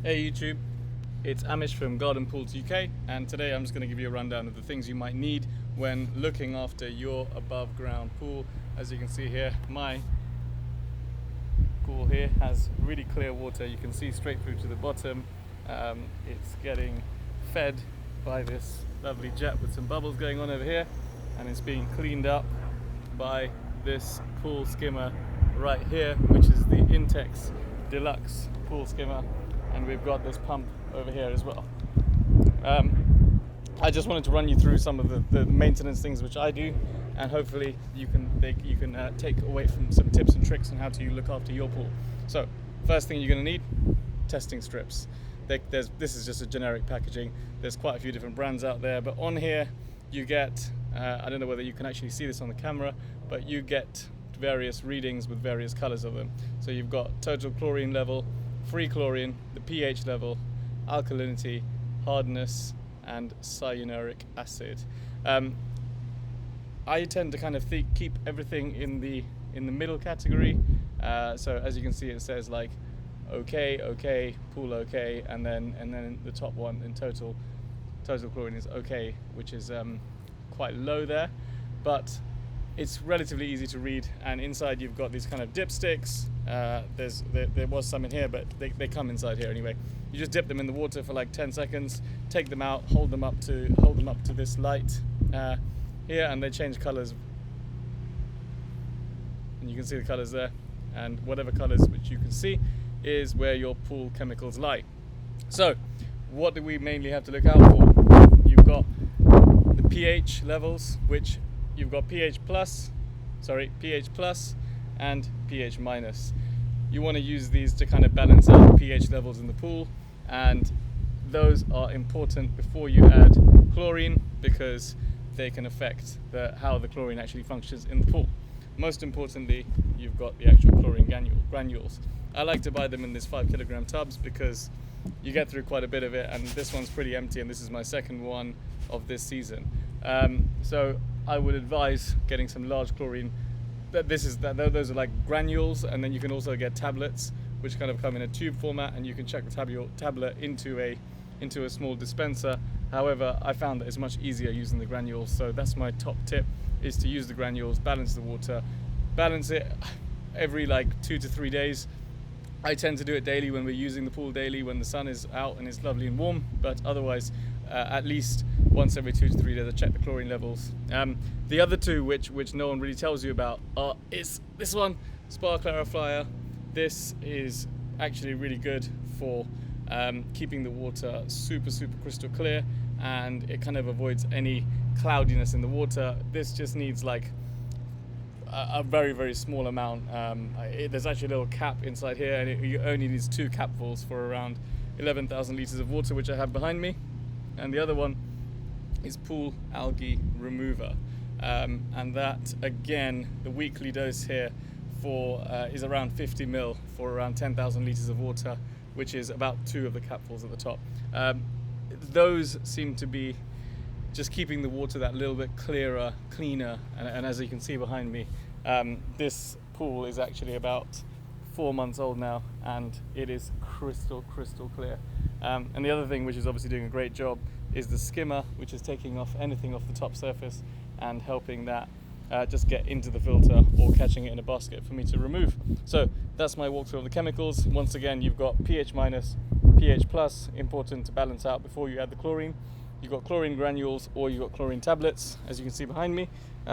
Hey YouTube, it's Amish from Garden Pools UK, and today I'm just going to give you a rundown of the things you might need when looking after your above ground pool. As you can see here, my pool here has really clear water. You can see straight through to the bottom. It's getting fed by this lovely jet with some bubbles going on over here, and it's being cleaned up by this pool skimmer right here, which is the Intex Deluxe pool skimmer. And we've got this pump over here as well. I just wanted to run you through some of the maintenance things which I do, and hopefully you can take away from some tips and tricks on how to look after your pool. So first thing you're going to need, testing strips. This is just a generic packaging. There's quite a few different brands out there, but on here you get, I don't know whether you can actually see this on the camera, but you get various readings with various colors of them. So you've got total chlorine level, free chlorine, the pH level, alkalinity, hardness, and cyanuric acid. I tend to kind of keep everything in the middle category. So as you can see, it says like okay, pool okay, and then the top one in total chlorine is okay, which is quite low there, but it's relatively easy to read. And inside you've got these kind of dipsticks. There was some in here, but they come inside here anyway. You just dip them in the water for like 10 seconds, take them out, hold them up to this light here, and they change colors. And you can see the colors there, and whatever colors which you can see is where your pool chemicals lie. So what do we mainly have to look out for? You've got the pH levels, which you've got pH plus and pH minus. You want to use these to kind of balance out the pH levels in the pool, and those are important before you add chlorine, because they can affect how the chlorine actually functions in the pool. Most importantly, you've got the actual chlorine granules. I like to buy them in these 5 kilogram tubs because you get through quite a bit of it, and this one's pretty empty, and this is my second one of this season. So I would advise getting some large chlorine. Those are like granules, and then you can also get tablets which kind of come in a tube format, and you can chuck the tablet into a small dispenser. However, I found that it's much easier using the granules, so that's my top tip, is to use the granules, balance the water, balance it every like 2 to 3 days. I tend to do it daily when we're using the pool daily, when the sun is out and it's lovely and warm, but otherwise at least once every 2 to 3 days I check the chlorine levels. The other two which no one really tells you about is this one, Spaclarifier. This is actually really good for keeping the water super crystal clear, and it kind of avoids any cloudiness in the water. This just needs like a very small amount. There's actually a little cap inside here, and it only needs 2 capfuls for around 11,000 liters of water, which I have behind me. And the other one is pool algae remover, and that again, the weekly dose here is around 50 ml for around 10,000 liters of water, which is about 2 of the capfuls at the top. Those seem to be just keeping the water that little bit clearer, cleaner, and as you can see behind me, this pool is actually about 4 months old now, and it is crystal clear. And the other thing, which is obviously doing a great job, is the skimmer, which is taking off anything off the top surface and helping that just get into the filter, or catching it in a basket for me to remove. So that's my walkthrough of the chemicals. Once again, you've got pH minus, pH plus, important to balance out before you add the chlorine. You've got chlorine granules, or you've got chlorine tablets, as you can see behind me.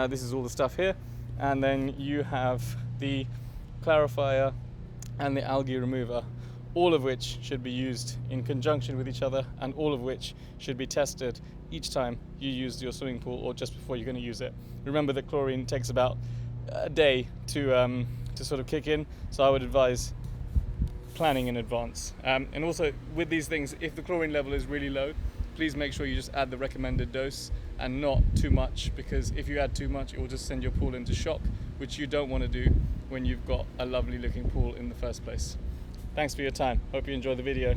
This is all the stuff here. And then you have the clarifier and the algae remover, all of which should be used in conjunction with each other, and all of which should be tested each time you use your swimming pool, or just before you're going to use it. Remember that chlorine takes about a day to sort of kick in, so I would advise planning in advance. And also with these things, if the chlorine level is really low, please make sure you just add the recommended dose and not too much, because if you add too much, it will just send your pool into shock, which you don't want to do when you've got a lovely looking pool in the first place. Thanks for your time. Hope you enjoyed the video.